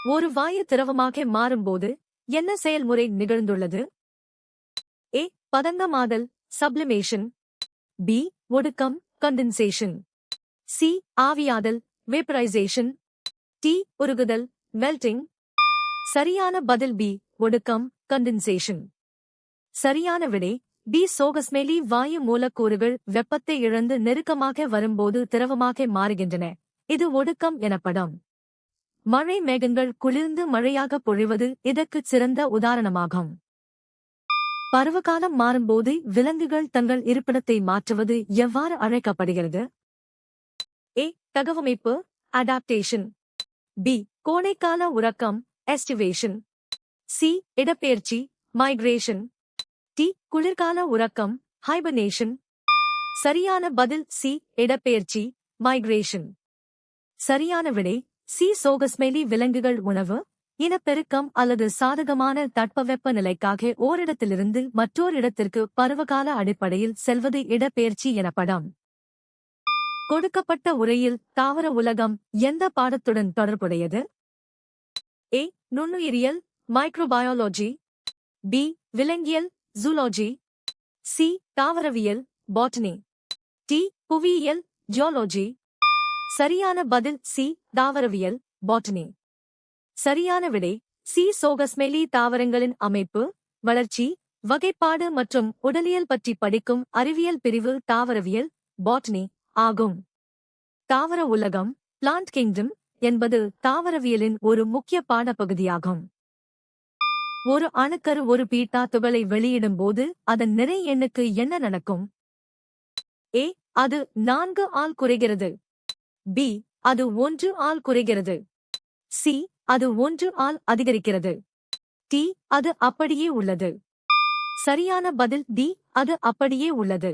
ஒரு வாயு திரவமாக மாறும்போது என்ன செயல்முறை நிகழ்ந்துள்ளது? ஏ. பதங்கமாதல் சப்ளிமேஷன். பி. ஒடுக்கம் கண்டென்சேஷன். சி. ஆவியாதல் வேப்பரைசேஷன். டி. உருகுதல் மெல்டிங். சரியான பதில் பி. ஒடுக்கம் கண்டென்சேஷன். சரியான விடை பி. சோகஸ்மெலி வாயு மூலக்கூறுகள் வெப்பத்தை இழந்து நெருக்கமாக வரும்போது திரவமாக மாறுகின்றன. இது ஒடுக்கம் எனப்படும். மழை மேகங்கள் குளிர்ந்து மழையாக பொழிவது இதற்குச் சிறந்த உதாரணமாகும். பருவகாலம் மாறும்போது விலங்குகள் தங்கள் இருப்பிடத்தை மாற்றுவது எவ்வாறு அழைக்கப்படுகிறது? ஏ. தகவமைப்பு அடாப்டேஷன். பி. கோடைக்கால உறக்கம் எஸ்டிவேஷன். சி. இடப்பெயர்ச்சி மைக்ரேஷன். டி. குளிர்கால உறக்கம் ஹைபர்னேஷன். சரியான பதில் சி. இடப்பெயர்ச்சி மைக்ரேஷன். சரியான விடை சி. சோகஸ்மெலி விலங்குகள் உணவு, இனப்பெருக்கம் அல்லது சாதகமான தட்பவெப்ப நிலைக்காக ஓரிடத்திலிருந்து மற்றோர் இடத்திற்கு பருவகால அடிப்படையில் செல்வது இடப்பெயர்ச்சி எனப்படும். கொடுக்கப்பட்ட உரையில் தாவர உலகம் எந்த பாடத்துடன் தொடர்புடையது? ஏ. நுண்ணுயிரியல் மைக்ரோபயாலஜி. பி. விலங்கியல் ஜூலோஜி. சி. தாவரவியல் பாட்டனி. டி. புவியியல் ஜியாலஜி. சரியான பதில் சி. தாவரவியல் பாட்டனி. சரியான விடை சி. சோகஸ்மெலி தாவரங்களின் அமைப்பு, வளர்ச்சி, வகைப்பாடு மற்றும் உடலியல் பற்றி படிக்கும் அறிவியல் பிரிவு தாவரவியல் பாட்டனி ஆகும். தாவர உலகம் பிளான்ட் கிங்டம் என்பது தாவரவியலின் ஒரு முக்கிய பாடப்பகுதியாகும். ஒரு அணுக்கரு ஒரு பீட்டா துகளை வெளியிடும்போது அதன் நிறை எண்ணுக்கு என்ன நடக்கும்? ஏ. அது 4 ஆல் குறைகிறது. பி. அது 1 ஆல் குறைகிறது. சி. அது 1 ஆல் அதிகரிக்கிறது. டி. அது அப்படியே உள்ளது. சரியான பதில் டி. அது அப்படியே உள்ளது.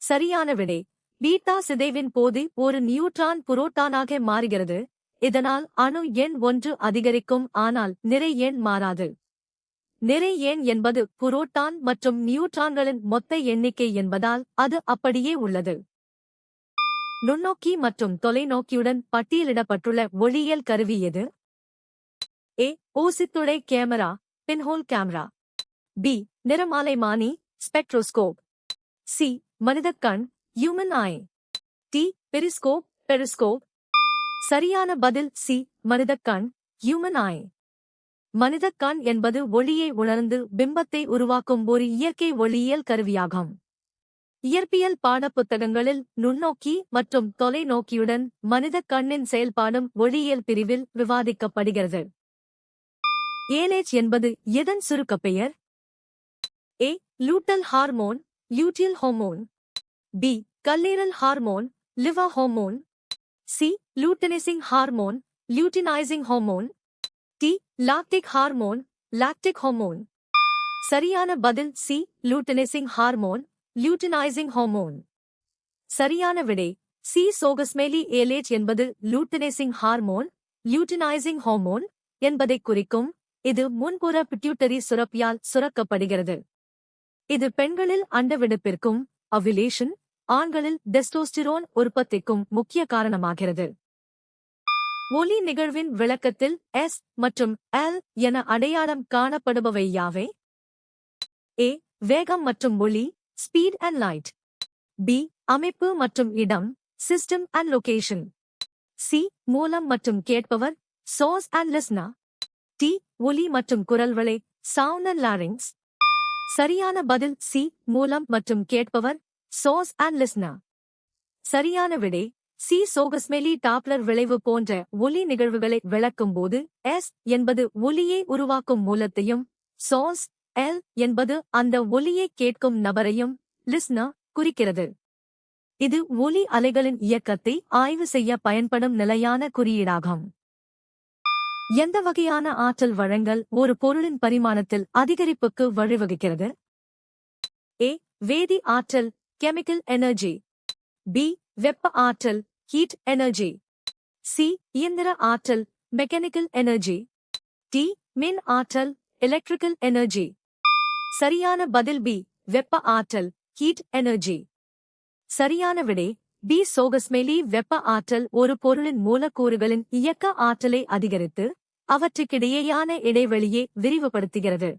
சரியான விடை பீட்டா சிதைவின் போது ஒரு நியூட்ரான் புரோட்டானாக மாறுகிறது. இதனால் அணு எண் 1 அதிகரிக்கும், ஆனால் நிறை எண் மாறாது. நிறை எண் என்பது புரோட்டான் மற்றும் நியூட்ரான்களின் மொத்த எண்ணிக்கை என்பதால் அது அப்படியே உள்ளது. நுண்ணோக்கி மற்றும் தொலைநோக்கியுடன் பட்டியலிடப்பட்டுள்ள ஒளியியல் கருவி எது? ஏ. ஊசித்துளை கேமரா பின்ஹோல் கேமரா. பி. நிறமாலைமானி ஸ்பெக்ட்ரோஸ்கோப். சி. மனிதக் கண் human eye. D. Periscope periscope. சரியான பதில் சி. மனிதக் கண் ஹியூமன் ஐ. மனிதக் கண் என்பது ஒளியை உணர்ந்து பிம்பத்தை உருவாக்கும் ஒரு இயற்கை ஒளியியல் கருவியாகும். இயற்பியல் பாடப்புத்தகங்களில் நுண்ணோக்கி மற்றும் தொலைநோக்கியுடன் மனிதக் கண்ணின் செயல்பாடும் ஒளியியல் பிரிவில் விவாதிக்கப்படுகிறது. ஏலேஜ் என்பது எதன் சுருக்கப்பெயர்? A. Luteal hormone luteal hormone. B. கல்லீரல் hormone liver hormone. C. Luteinizing hormone luteinizing hormone. D. Lactic hormone lactic hormone. சரியான பதில் C. Luteinizing hormone luteinizing hormone. சரியான விடை சி. சோகஸ்மெலி ஏலேஜ் என்பது லூட்டினைசிங் ஹார்மோன் லியூட்டினைசிங் ஹோமோன் என்பதைக் குறிக்கும். இது முன்புற பிட்யூட்டரி சுரப்பியால் சுரக்கப்படுகிறது. இது பெண்களில் அண்டவிடுப்பிற்கும் அவிலேஷன், ஆண்களில் டெஸ்டோஸ்டிரோன் உற்பத்திக்கும் முக்கிய காரணமாகிறது. ஒலி நிகழ்வின் விளக்கத்தில் எஸ் மற்றும் எல் என அடையாளம் காணப்படுபவை யாவை? ஏ. வேகம் மற்றும் ஒளி ஸ்பீட் அண்ட் லைட். பி. அமைப்பு மற்றும் இடம் சிஸ்டம் அண்ட் லொகேஷன். சி. மூலம் மற்றும் கேட்பவர் சோர்ஸ் அண்ட் லிஸ்னர். டி. ஒலி மற்றும் குரல்வளை சவுண்ட் அண்ட் லாரிங்ஸ். சரியான பதில் சி. மூலம் மற்றும் கேட்பவர் சோர்ஸ் அண்ட் லிஸ்னர். சரியான விடை சி. சோகஸ்மெலி டாப்ளர் விளைவு போன்ற ஒலி நிகழ்வுகளை விளக்கும்போது எஸ் என்பது ஒலியை உருவாக்கும் மூலத்தையும், சோர்ஸ் எல் என்பது அந்த ஒலியை கேட்கும் நபரையும், லிஸ்னர் குறிக்கிறது. இது ஒலி அலைகளின் இயக்கத்தை ஆய்வு செய்ய பயன்படும் நிலையான குறியீடாகும். எந்த வகையான ஆற்றல் வழங்கல் ஒரு பொருளின் பரிமாணத்தில் அதிகரிப்புக்கு வழிவகுக்கிறது? ஏ. வேதி ஆற்றல் கெமிக்கல் எனர்ஜி. பி. வெப்ப ஆற்றல் ஹீட் எனர்ஜி. சி. இயந்திர ஆற்றல் மெக்கானிக்கல் எனர்ஜி. டி. மின் ஆற்றல் எலக்ட்ரிக்கல் எனர்ஜி. சரியான பதில் பி. வெப்ப ஆற்றல் ஹீட் எனர்ஜி. சரியான விடை பி. சோகஸ்மெலி வெப்ப ஆற்றல் ஒரு பொருளின் மூலக்கூறுகளின் இயக்க ஆற்றலை அதிகரித்து அவற்றுக்கிடையேயான இடைவெளியை விரிவுபடுத்துகிறது.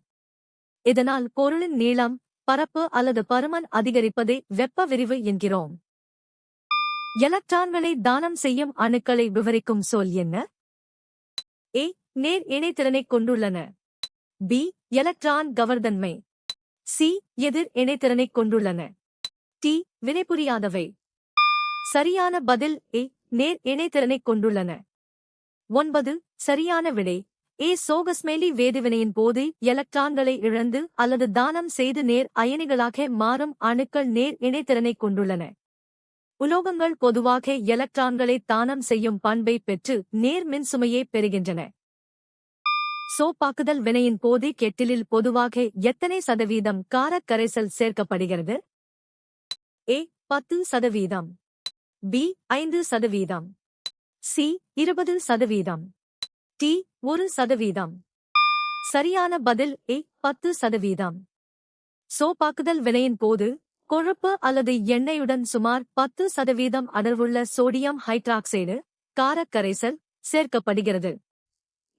இதனால் பொருளின் நீளம், பரப்பு அல்லது பருமன் அதிகரிப்பதை வெப்ப விரிவு என்கிறோம். எலக்ட்ரான்களை தானம் செய்யும் அணுக்களை விவரிக்கும் சொல் என்ன? ஏ. நேர் இணைத்திறனைக் கொண்டுள்ளன. பி. எலக்ட்ரான் கவர்தன்மை. சி. எதிர் இணைத்திறனைக் கொண்டுள்ளன. டி. வினைபுரியாதவை. சரியான பதில் ஏ. நேர் இணைத்திறனைக் கொண்டுள்ளன. 9. சரியான விடை ஏ. சோகஸ்மேலி வேதிவினையின் போது எலக்ட்ரான்களை இழந்து அல்லது தானம் செய்து நேர் அயனிகளாக மாறும் அணுக்கள் நேர் இணைத்திறனைக் கொண்டுள்ளன. உலோகங்கள் பொதுவாக எலக்ட்ரான்களை தானம் செய்யும் பண்பை பெற்று நேர் மின்சுமையை பெறுகின்றன. சோப்பாக்குதல் வினையின் போது கெட்டிலில் பொதுவாக எத்தனை சதவீதம் காரக் கரைசல் சேர்க்கப்படுகிறது? ஏ. 10%. பி. 5%. சி. 20%. டி. 1%. சரியான பதில் ஏ. 10%. சோப்பாக்குதல் வினையின் போது கொழுப்பு அல்லது எண்ணெயுடன் சுமார் 10% அடர்வுள்ள சோடியம் ஹைட்ராக்சைடு காரக் கரைசல் சேர்க்கப்படுகிறது.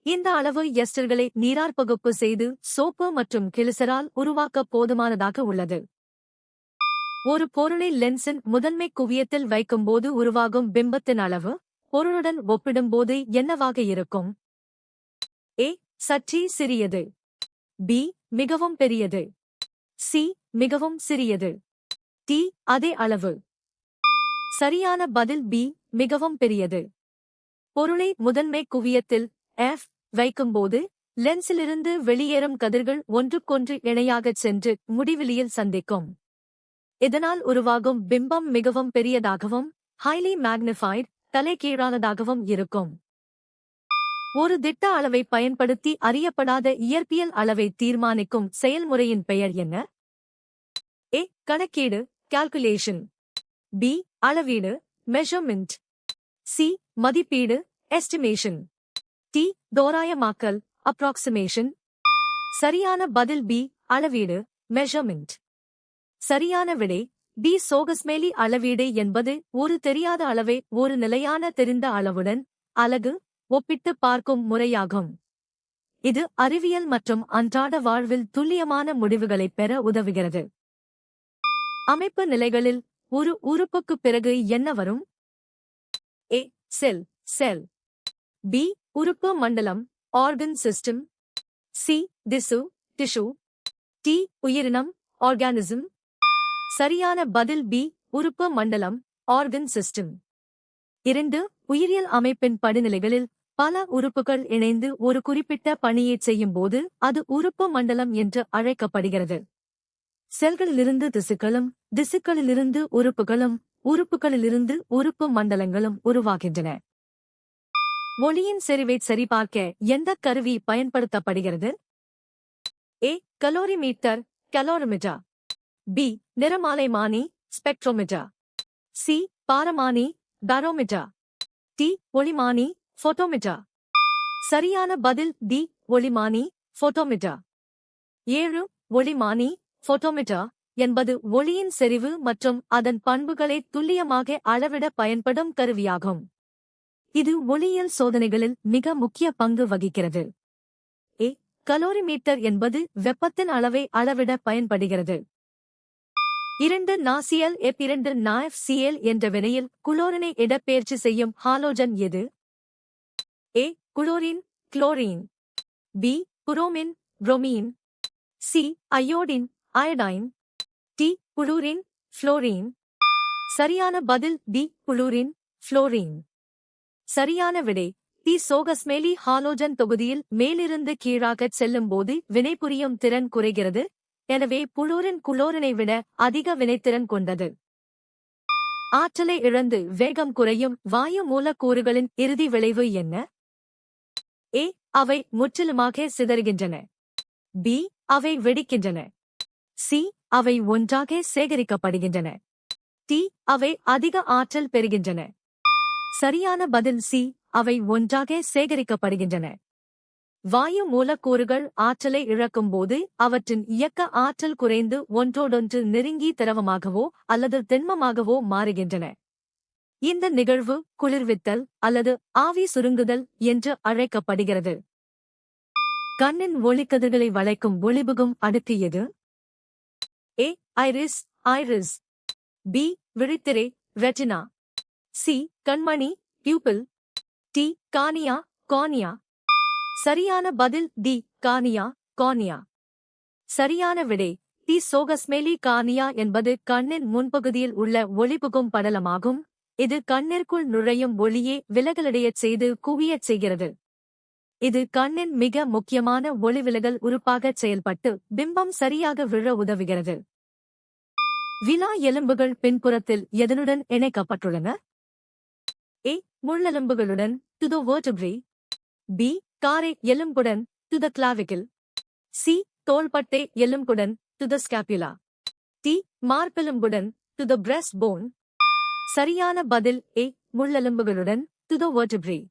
இந்த அளவு எஸ்டர்களை நீராற்பகுப்பு செய்து சோப்பு மற்றும் கிளிசரால் உருவாக்க போதுமானதாக உள்ளது. ஒரு பொருளை லென்ஸின் முதன்மை குவியத்தில் வைக்கும்போது உருவாகும் பிம்பத்தின் அளவு பொருளுடன் ஒப்பிடும்போது என்னவாக இருக்கும்? ஏ. சற்றே சிறியது. பி. மிகவும் பெரியது. சி. மிகவும் சிறியது. டி. அதே அளவு. சரியான பதில் பி. மிகவும் பெரியது. பொருளை முதன்மை குவியத்தில் F வைக்கும்போது லென்ஸிலிருந்து வெளியேறும் கதிர்கள் ஒன்றுக்கொன்று இணையாகச் சென்று முடிவிலியில் சந்திக்கும். இதனால் உருவாகும் பிம்பம் மிகவும் பெரியதாகவும் ஹைலி மேக்னிஃபைட் தலைகீழானதாகவும் இருக்கும். ஒரு திட்ட அளவை பயன்படுத்தி அறியப்படாத இயற்பியல் அளவை தீர்மானிக்கும் செயல்முறையின் பெயர் என்ன? ஏ. கணக்கீடு கால்குலேஷன். பி. அளவீடு மெஷர்மெண்ட். சி. மதிப்பீடு எஸ்டிமேஷன். டி. தோராயமாக்கல் அப்ராக்சிமேஷன். சரியான பதில் பி. அளவீடு மெஷர்மெண்ட். சரியான விடை பி. சோகஸ்மேலி அளவீடு என்பது ஒரு தெரியாத அளவை ஒரு நிலையான தெரிந்த அளவுடன் அலகு ஒப்பிட்டு பார்க்கும் முறையாகும். இது அறிவியல் மற்றும் அன்றாட வாழ்வில் துல்லியமான முடிவுகளைப் பெற உதவுகிறது. அமைப்பு நிலைகளில் ஒரு உறுப்புக்குப் பிறகு என்ன வரும்? ஏ. செல் செல். பி. உறுப்பு மண்டலம் ஆர்கன் சிஸ்டம். சி. திசு டிஷ்யூ. டி. உயிரினம் ஆர்கானிசம். சரியான பதில் பி. உறுப்பு மண்டலம் ஆர்கன் சிஸ்டம். 2. உயிரியல் அமைப்பின் படிநிலைகளில் பல உறுப்புகள் இணைந்து ஒரு குறிப்பிட்ட பணியைச் செய்யும்போது அது உறுப்பு மண்டலம் என்று அழைக்கப்படுகிறது. செல்களிலிருந்து திசுக்களும் திசுக்களிலிருந்து உறுப்புகளும் உறுப்புகளிலிருந்து உறுப்பு மண்டலங்களும் உருவாகின்றன. ஒளியின் செறிவைச் சரிபார்க்க எந்தக் கருவி பயன்படுத்தப்படுகிறது? ஏ. Calorimeter calorimeter. பி. நிறமாலைமானி ஸ்பெக்ட்ரோமீட்டர். சி. பாரமானி பாரோமீட்டர். டி. ஒளிமானி போட்டோமீட்டர். சரியான பதில் டி. ஒளிமானி போட்டோமீட்டர். 7. ஒளிமானி போட்டோமீட்டர் என்பது ஒளியின் செறிவு மற்றும் அதன் பண்புகளை துல்லியமாக அளவிட பயன்படும் கருவியாகும். இது ஒளியியல் சோதனைகளில் மிக முக்கிய பங்கு வகிக்கிறது. ஏ. கலோரிமீட்டர் என்பது வெப்பத்தின் அளவை அளவிட பயன்படுகிறது. 2 நாசியல் எப் 2 NaFCl என்ற வினையில் குளோரினை இடப்பெயர்ச்சி செய்யும் ஹாலோஜன் எது? A. Chlorine chlorine. B. Bromine bromine. C. Iodine iodine. D. Fluorine fluorine. சரியான பதில் டி. Fluorine fluorine. சரியான விடை டி. சோகஸ்மேலி ஹாலோஜன் தொகுதியில் மேலிருந்து கீழாகச் செல்லும்போது வினைபுரியும் திறன் குறைகிறது. எனவே புளூரின் குளோரினை விட அதிக வினைத்திறன் கொண்டது. ஆற்றலை இழந்து வேகம் குறையும் வாயு மூலக்கூறுகளின் இறுதி விளைவு என்ன? ஏ. அவை முற்றிலுமாக சிதறுகின்றன. பி. அவை வெடிக்கின்றன. சி. அவை ஒன்றாக சேகரிக்கப்படுகின்றன. டி. அவை அதிக ஆற்றல் பெறுகின்றன. சரியான பதில் சி. அவை ஒன்றாக சேகரிக்கப்படுகின்றன. வாயு மூலக்கூறுகள் ஆற்றலை இழக்கும்போது அவற்றின் இயக்க ஆற்றல் குறைந்து ஒன்றோடொன்று நெருங்கி திரவமாகவோ அல்லது திண்மமாகவோ மாறுகின்றன. இந்த நிகழ்வு குளிர்வித்தல் அல்லது ஆவி சுருங்குதல் என்று அழைக்கப்படுகிறது. கண்ணின் ஒளிக்கதிர்களை வளைக்கும் ஒளிபுகும் அடுக்கு எது? A. Iris iris. B. விழித்திரை ரெட்டினா. C. கண்மணி பியூப்பிள். T. Cornea cornea. சரியான பதில் D. Cornea cornea. சரியான விடை டி. சோகஸ்மெலி கார்னியா என்பது கண்ணின் முன்பகுதியில் உள்ள ஒளிபுகும் படலமாகும். இது கண்ணிற்குள் நுழையும் ஒளியை விலகலடையச் செய்து குவியச் செய்கிறது. இது கண்ணின் மிக முக்கியமான ஒளிவிலகல் உறுப்பாகச் செயல்பட்டு பிம்பம் சரியாக விழ உதவுகிறது. விலா எலும்புகள் பின்புறத்தில் எதனுடன் இணைக்கப்பட்டுள்ளன? A. முள்ளெலும்புகளுடன் to the vertebrae. B. காரை எலும்புடன் to the clavicle. C. தோள்பட்டை எலும்புடன் to the scapula. T. மார்பெலும்புடன் to the breastbone. சரியான பதில் A. முள்ளெலும்புகளுடன் to the vertebrae.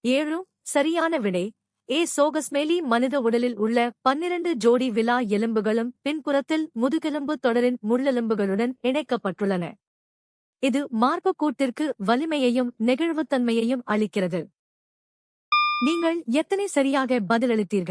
7. சரியான விடை A. சோகஸ்மெலி மனித உடலில் உள்ள 12 ஜோடி விலா எலும்புகளும் பின்புறத்தில் முதுகெலும்பு தொடரின் முள்ளெலும்புகளுடன் இணைக்கப்பட்டுள்ளன. இது மார்புக்கூட்டிற்கு வலிமையையும் நெகிழ்வுத்தன்மையையும் அளிக்கிறது. நீங்கள் எத்தனை சரியாக பதிலளித்தீர்கள்?